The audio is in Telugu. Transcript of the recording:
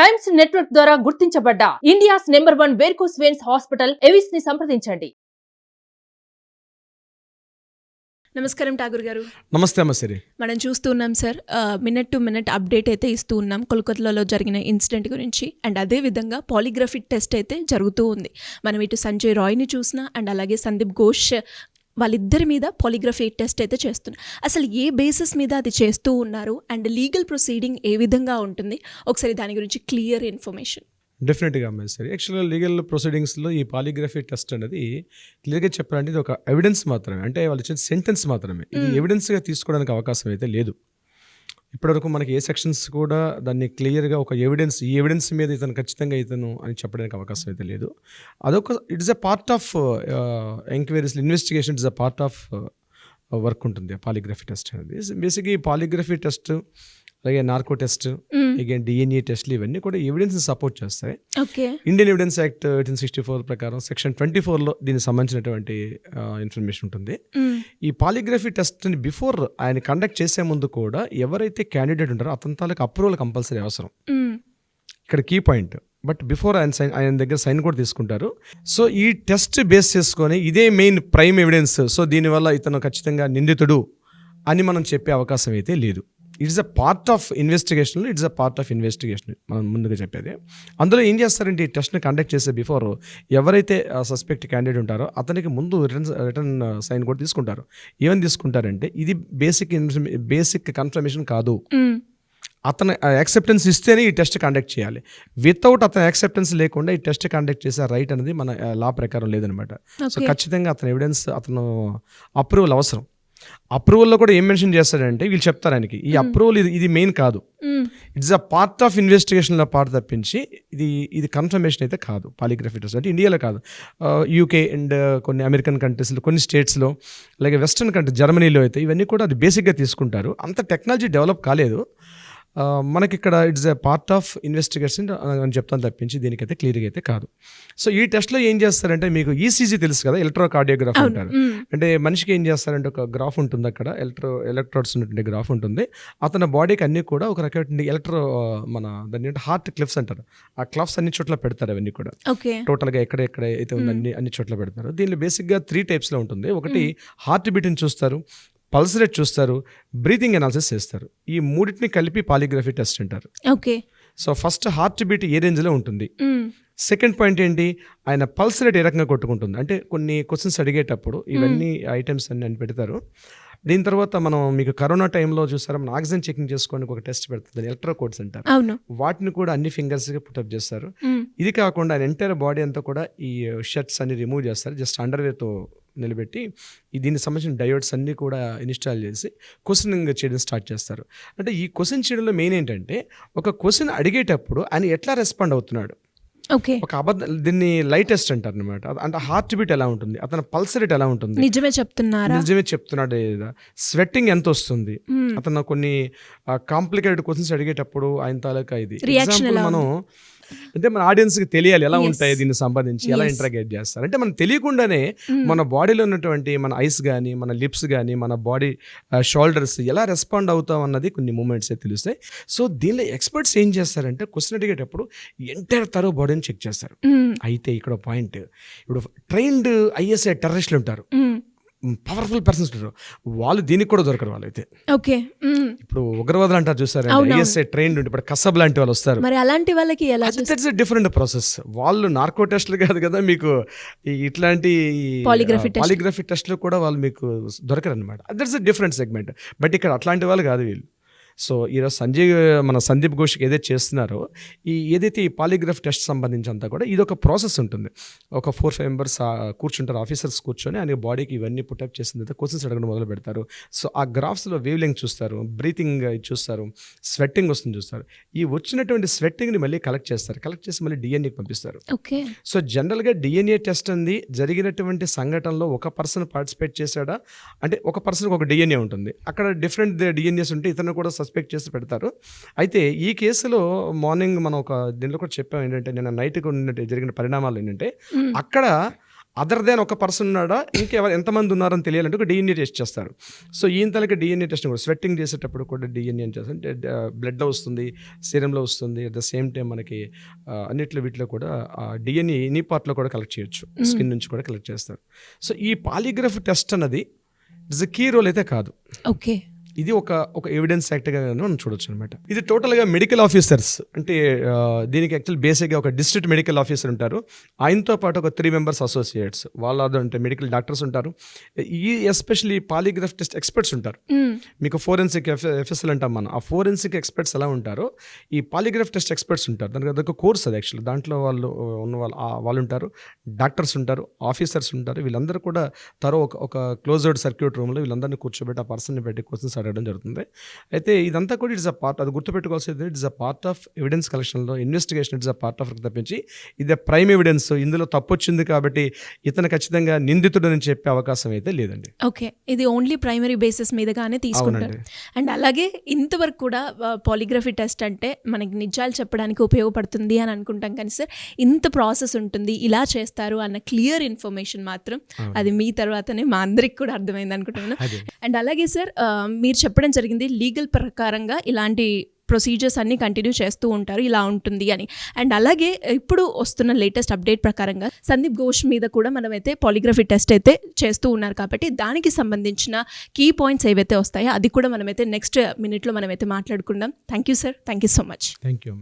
టైమ్స్ నెట్వర్క్ ద్వారా గుర్తించబడ్డ India's number 1 varicose veins hospital Avis ని సంప్రదించండి. నమస్కారం ఠాగూర్ గారు. నమస్తే అమ్మసిరి. మనం చూస్తున్నాం sir, minute to minute update అయితే ఇస్తూ ఉన్నాం కోల్కతాలో జరిగిన ఇన్సిడెంట్ గురించి. అండ్ అదే విధంగా పాలిగ్రఫీ టెస్ట్ అయితే జరుగుతూ ఉంది. మనం ఇటు సంజయ్ రాయ్ని చూసినా అండ్ అలాగే సందీప్ ఘోష్ వాళ్ళిద్దరి మీద పాలిగ్రఫీ టెస్ట్ అయితే చేస్తున్నారు. అసలు ఏ బేసిస్ మీద అది చేస్తూ ఉన్నారు అండ్ లీగల్ ప్రొసీడింగ్ ఏ విధంగా ఉంటుంది, ఒకసారి దాని గురించి క్లియర్ ఇన్ఫర్మేషన్. డెఫినెట్గా అమ్మాయి సరే. యాక్చువల్గా లీగల్ ప్రొసీడింగ్స్లో ఈ పాలిగ్రఫీ టెస్ట్ అనేది క్లియర్గా చెప్పాలంటే ఇది ఒక ఎవిడెన్స్ మాత్రమే, అంటే వాళ్ళు ఇచ్చిన సెంటెన్స్ మాత్రమే. ఇది ఎవిడెన్స్గా తీసుకోవడానికి అవకాశం అయితే లేదు. ఇప్పటివరకు మనకి ఏ సెక్షన్స్ కూడా దాన్ని క్లియర్గా ఒక ఎవిడెన్స్, ఈ ఎవిడెన్స్ మీద ఇతను ఖచ్చితంగా ఇతను అని చెప్పడానికి అవకాశం అయితే లేదు. అదొక it's a part of enquiries, investigation, it's a part of work ఉంటుంది పాలిగ్రఫీ టెస్ట్ అనేది. బేసిక్గా ఈ పాలిగ్రఫీ టెస్ట్ అలాగే నార్కో టెస్ట్, అగైన్ డిఎన్ఏ టెస్ట్లు ఇవన్నీ కూడా ఎవిడెన్స్ సపోర్ట్ చేస్తాయి. ఇండియన్ ఎవిడెన్స్ యాక్ట్ 1864 ప్రకారం సెక్షన్ 24లో దీనికి సంబంధించినటువంటి ఇన్ఫర్మేషన్ ఉంటుంది. ఈ పాలిగ్రఫీ టెస్ట్ని బిఫోర్ ఆయన కండక్ట్ చేసే ముందు కూడా ఎవరైతే క్యాండిడేట్ ఉంటారో అతని తాలూకు అప్రూవల్ కంపల్సరీ అవసరం. ఇక్కడ కీ పాయింట్. బట్ బిఫోర్ ఆయన దగ్గర సైన్ కూడా తీసుకుంటారు. సో ఈ టెస్ట్ బేస్ చేసుకొని ఇదే మెయిన్ ప్రైమ్ ఎవిడెన్స్. సో దీనివల్ల ఇతను ఖచ్చితంగా నిందితుడు అని మనం చెప్పే అవకాశం అయితే లేదు. It's a part of investigation, it's a part of investigation మనం ముందుగా చెప్పేది. అందులో ఏం చేస్తారంటే ఈ టెస్ట్ని కండక్ట్ చేసే బిఫోర్ ఎవరైతే సస్పెక్ట్ క్యాండిడేట్ ఉంటారో అతనికి ముందు రిటర్న్ సైన్ కూడా తీసుకుంటారు. ఏమని తీసుకుంటారంటే ఇది బేసిక్ కన్ఫర్మేషన్ కాదు, అతను యాక్సెప్టెన్స్ ఇస్తేనే ఈ టెస్ట్ కండక్ట్ చేయాలి. వితౌట్ అతను యాక్సెప్టెన్స్ లేకుండా ఈ టెస్ట్ కండక్ట్ చేసే రైట్ అనేది మన లా ప్రకారం లేదనమాట. సో ఖచ్చితంగా అతను ఎవిడెన్స్, అతను అప్రూవల్ అవసరం. అప్రూవల్లో కూడా ఏం మెన్షన్ చేస్తాడంటే వీళ్ళు చెప్తారు ఆయనకి ఈ అప్రూవల్ ఇది మెయిన్ కాదు, ఇట్స్ అ పార్ట్ ఆఫ్ ఇన్వెస్టిగేషన్లో పార్ట్ తప్పించి ఇది కన్ఫర్మేషన్ అయితే కాదు. పాలిగ్రఫీ టెస్ట్ అంటే ఇండియాలో కాదు, యూకే అండ్ కొన్ని అమెరికన్ కంట్రీస్లో, కొన్ని స్టేట్స్లో, అలాగే వెస్ట్రన్ కంట్రీ జర్మనీలో అయితే ఇవన్నీ కూడా అది బేసిక్గా తీసుకుంటారు. అంత టెక్నాలజీ డెవలప్ కాలేదు. మనకి ఇక్కడ it's a part of investigation అని చెప్తాను తప్పించి దీనికైతే క్లియర్గా అయితే కాదు. సో ఈ టెస్ట్లో ఏం చేస్తారంటే మీకు ఈసీజీ తెలుసు కదా, ఎలక్ట్రోకార్డియోగ్రాఫ్ అంటారు. అంటే మనిషికి ఏం చేస్తారంటే ఒక గ్రాఫ్ ఉంటుంది, అక్కడ ఎలక్ట్రోడ్స్ ఉన్నటువంటి గ్రాఫ్ ఉంటుంది. అతని బాడీకి అన్నీ కూడా ఒక రకమైన మన దాన్ని హార్ట్ క్లిఫ్స్ అంటారు. ఆ క్లఫ్స్ అన్ని చోట్ల పెడతారు. అవన్నీ కూడా టోటల్గా ఎక్కడెక్కడ అయితే ఉంది అన్ని చోట్ల పెడతారు. దీనిలో బేసిక్గా 3 టైప్స్లో ఉంటుంది. ఒకటి హార్ట్ బీట్ని చూస్తారు, పల్స్ రేట్ చూస్తారు, బ్రీతింగ్ అనాలిసిస్ చేస్తారు. ఈ మూడింటిని కలిపి పాలిగ్రఫీ టెస్ట్ అంటారు. సో ఫస్ట్ హార్ట్ బీట్ ఏ రేంజ్లో ఉంటుంది, సెకండ్ పాయింట్ ఏంటి, ఆయన పల్స్ రేట్ ఏ రకంగా కొట్టుకుంటుంది. అంటే కొన్ని క్వశ్చన్స్ అడిగేటప్పుడు ఇవన్నీ ఐటమ్స్ అన్ని పెడతారు. దీని తర్వాత మనం మీకు కరోనా టైంలో చూసారా, మనం ఆక్సిజన్ చెకింగ్ చేసుకోవడానికి ఒక టెస్ట్ పెడుతుంది, ఎలక్ట్రో కోడ్స్ అంటారు. వాటిని కూడా అన్ని ఫింగర్స్గా పుటప్ చేస్తారు. ఇది కాకుండా ఆయన ఎంటైర్ బాడీ అంతా కూడా ఈ షర్ట్స్ అన్ని రిమూవ్ చేస్తారు, జస్ట్ అండర్వేర్తో నిలబెట్టి దీనికి సంబంధించిన డయోడ్స్ అన్నీ కూడా ఇన్స్టాల్ చేసి క్వశ్చనింగ్ చేయడం స్టార్ట్ చేస్తారు. అంటే ఈ క్వశ్చన్ చేయడంలో మెయిన్ ఏంటంటే ఒక క్వశ్చన్ అడిగేటప్పుడు ఆయన ఎట్లా రెస్పాండ్ అవుతున్నాడు, ఒక దీన్ని లైట్ టెస్ట్ అంటారు అనమాట. అంటే హార్ట్ బీట్ ఎలా ఉంటుంది, అతని పల్స్ రేట్ ఎలా ఉంటుంది, నిజమే చెప్తున్నాడు లేదా, స్వెట్టింగ్ ఎంత వస్తుంది, అతను కొన్ని కాంప్లికేటెడ్ క్వశ్చన్స్ అడిగేటప్పుడు ఆయన తాలూకా ఇది ఎగ్జాంపుల్ మనం అంటే మన ఆడియన్స్కి తెలియాలి ఎలా ఉంటాయి, దీన్ని సంబంధించి ఎలా ఇంటరాగేట్ చేస్తారు. అంటే మనం తెలియకుండానే మన బాడీలో ఉన్నటువంటి మన ఐస్ కానీ, మన లిప్స్ కానీ, మన బాడీ షోల్డర్స్ ఎలా రెస్పాండ్ అవుతాం అన్నది కొన్ని మూమెంట్స్ తెలుస్తాయి. సో దీనిలో ఎక్స్పర్ట్స్ ఏం చేస్తారంటే క్వశ్చన్ అడిగేటప్పుడు ఎంటైర్ తరో బాడీని చెక్ చేస్తారు. అయితే ఇక్కడ పాయింట్, ఇప్పుడు ట్రైన్డ్ ఐఎస్ఐ టెర్రరిస్టులు ఉంటారు, పవర్ఫుల్ పర్సన్స్ ఉంటారు, వాళ్ళు దీనికి కూడా దొరకరు. వాళ్ళైతే ఇప్పుడు ఉగ్రవాదులు అంటారు చూసారు, ఐఎస్ఐ ట్రైన్డ్ ఉంటే ఇప్పుడు కసబ్ లాంటి వాళ్ళు వస్తారు. మరి అలాంటి వాళ్ళకి దట్స్ ఎ డిఫరెంట్ ప్రాసెస్. వాళ్ళు నార్కో టెస్ట్లు కాదు కదా, మీకు ఇట్లాంటి పాలిగ్రఫీ టెస్ట్లు కూడా వాళ్ళు మీకు దొరకరు అనమాట. That's a different segment. But ఇక్కడ అట్లాంటి వాళ్ళు కాదు వీళ్ళు. సో ఈరోజు మన సందీప్ ఘోష్కి ఏదైతే చేస్తున్నారో ఏదైతే ఈ పాలిగ్రాఫ్ టెస్ట్ సంబంధించి అంతా కూడా ఇది ఒక ప్రాసెస్ ఉంటుంది. ఒక 4-5 మెంబర్స్ కూర్చుంటారు, ఆఫీసర్స్ కూర్చొని ఆయన బాడీకి ఇవన్నీ పుటప్ చేసిన తర్వాత క్వశ్చన్స్ అడగడం మొదలు పెడతారు. సో ఆ గ్రాఫ్స్లో వేవ్ లెంగ్త్ చూస్తారు, బ్రీతింగ్ చూస్తారు, స్వెట్టింగ్ వస్తుంది చూస్తారు. ఈ వచ్చినటువంటి స్వెట్టింగ్ని మళ్ళీ కలెక్ట్ చేసి మళ్ళీ డిఎన్ఏకి పంపిస్తారు. సో జనరల్గా డిఎన్ఏ టెస్ట్ అనేది జరిగినటువంటి సంఘటనలో ఒక పర్సన్ పార్టిసిపేట్ చేశాడా అంటే ఒక పర్సన్కి ఒక డిఎన్ఏ ఉంటుంది, అక్కడ డిఫరెంట్ డిఎన్ఏస్ ఉంటే ఇతను కూడా సస్పెక్ట్ చేసి పెడతారు. అయితే ఈ కేసులో మార్నింగ్ మనం ఒక దీనిలో కూడా చెప్పాం ఏంటంటే, నిన్న నైట్ జరిగిన పరిణామాలు ఏంటంటే అక్కడ అదర్ దెన్ ఒక పర్సన్ ఉన్నాడా ఇంకెవరు ఎంతమంది ఉన్నారని తెలియాలంటే ఒక డిఎన్ఏ టెస్ట్ చేస్తారు. సో ఈయన తలకి డిఎన్ఏ టెస్ట్ కూడా స్వెట్టింగ్ చేసేటప్పుడు కూడా డిఎన్ఏ అని చేస్తారు. అంటే బ్లడ్లో వస్తుంది, సీరంలో వస్తుంది, అట్ ద సేమ్ టైం మనకి అన్నిట్లో వీటిలో కూడా డిఎన్ఏ ఎనీ పార్ట్లో కూడా కలెక్ట్ చేయొచ్చు, స్కిన్ నుంచి కూడా కలెక్ట్ చేస్తారు. సో ఈ పాలిగ్రాఫ్ టెస్ట్ అన్నది ఇట్స్ కీ రోల్ అయితే కాదు. ఓకే, ఇది ఒక ఎవిడెన్స్ యాక్ట్గా మనం చూడొచ్చు అనమాట. ఇది టోటల్గా మెడికల్ ఆఫీసర్స్ అంటే దీనికి యాక్చువల్ బేసిక్గా ఒక డిస్ట్రిక్ట్ మెడికల్ ఆఫీసర్ ఉంటారు, ఆయనతో పాటు ఒక 3 మెంబర్స్ అసోసియేట్స్, వాళ్ళ అంటే మెడికల్ డాక్టర్స్ ఉంటారు, ఈ ఎస్పెషల్లీ పాలిగ్రాఫ్ టెస్ట్ ఎక్స్పర్ట్స్ ఉంటారు. మీకు ఫోరెన్సిక్ ఎఫ్ఎస్ఎల్ అంటాం మనం, ఆ ఫోరెన్సిక్ ఎక్స్పర్ట్స్ ఎలా ఉంటారో ఈ పాలిగ్రాఫ్ టెస్ట్ ఎక్స్పర్ట్స్ ఉంటారు. దానికి అదొక కోర్స్ అది యాక్చువల్. దాంట్లో వాళ్ళు ఉంటారు, డాక్టర్స్ ఉంటారు, ఆఫీసర్స్ ఉంటారు. వీళ్ళందరూ కూడా ఒక క్లోజ్డ్ సర్క్యూట్ రూమ్లో వీళ్ళందరినీ కూర్చోబెట్టి ఆ పర్సన్ని పెట్టి క్వశ్చన్స్ అడగడం జరుగుతుంది. అయితే ఇదంతా కూడా ఇట్స్ అ పార్ట్, అది గుర్తుపెట్టుకోవాల్సింది, it's a part of evidence కలెక్షన్లో investigation, it's a part of తప్పించి ఇది ప్రైమ్ ఎవిడెన్స్, ఇందులో తప్పు వచ్చింది కాబట్టి ఇతను ఖచ్చితంగా నిందితుడు అని చెప్పే అవకాశం అయితే లేదండి. ఓకే, ఇది ఓన్లీ ప్రైమరీ బేసిస్ మీదగానే తీసుకుంటారు. అండ్ అలాగే ఇంతవరకు కూడా పాలిగ్రఫీ టెస్ట్ అంటే మనకి నిజాలు చెప్పడానికి ఉపయోగపడుతుంది అని అనుకుంటాం, కానీ సార్ ఇంత ప్రాసెస్ ఉంటుంది, ఇలా చేస్తారు అన్న క్లియర్ ఇన్ఫర్మేషన్ మాత్రం అది మీ తర్వాతనే మా అందరికి కూడా అర్థమైంది అనుకుంటున్నాను. అండ్ అలాగే సార్ మీరు చెప్పడం జరిగింది లీగల్ ప్రకారంగా ఇలాంటి ప్రొసీజర్స్ అన్నీ కంటిన్యూ చేస్తూ ఉంటారు, ఇలా ఉంటుంది అని. అండ్ అలాగే ఇప్పుడు వస్తున్న లేటెస్ట్ అప్డేట్ ప్రకారంగా సందీప్ ఘోష్ మీద కూడా మనమైతే పాలిగ్రఫీ టెస్ట్ అయితే చేస్తూ ఉన్నారు, కాబట్టి దానికి సంబంధించిన కీ పాయింట్స్ ఏవైతే వస్తాయో అది కూడా మనమైతే నెక్స్ట్ మినిట్లో మనమైతే మాట్లాడుకుందాం. Thank you sir, thank you so much. Thank you.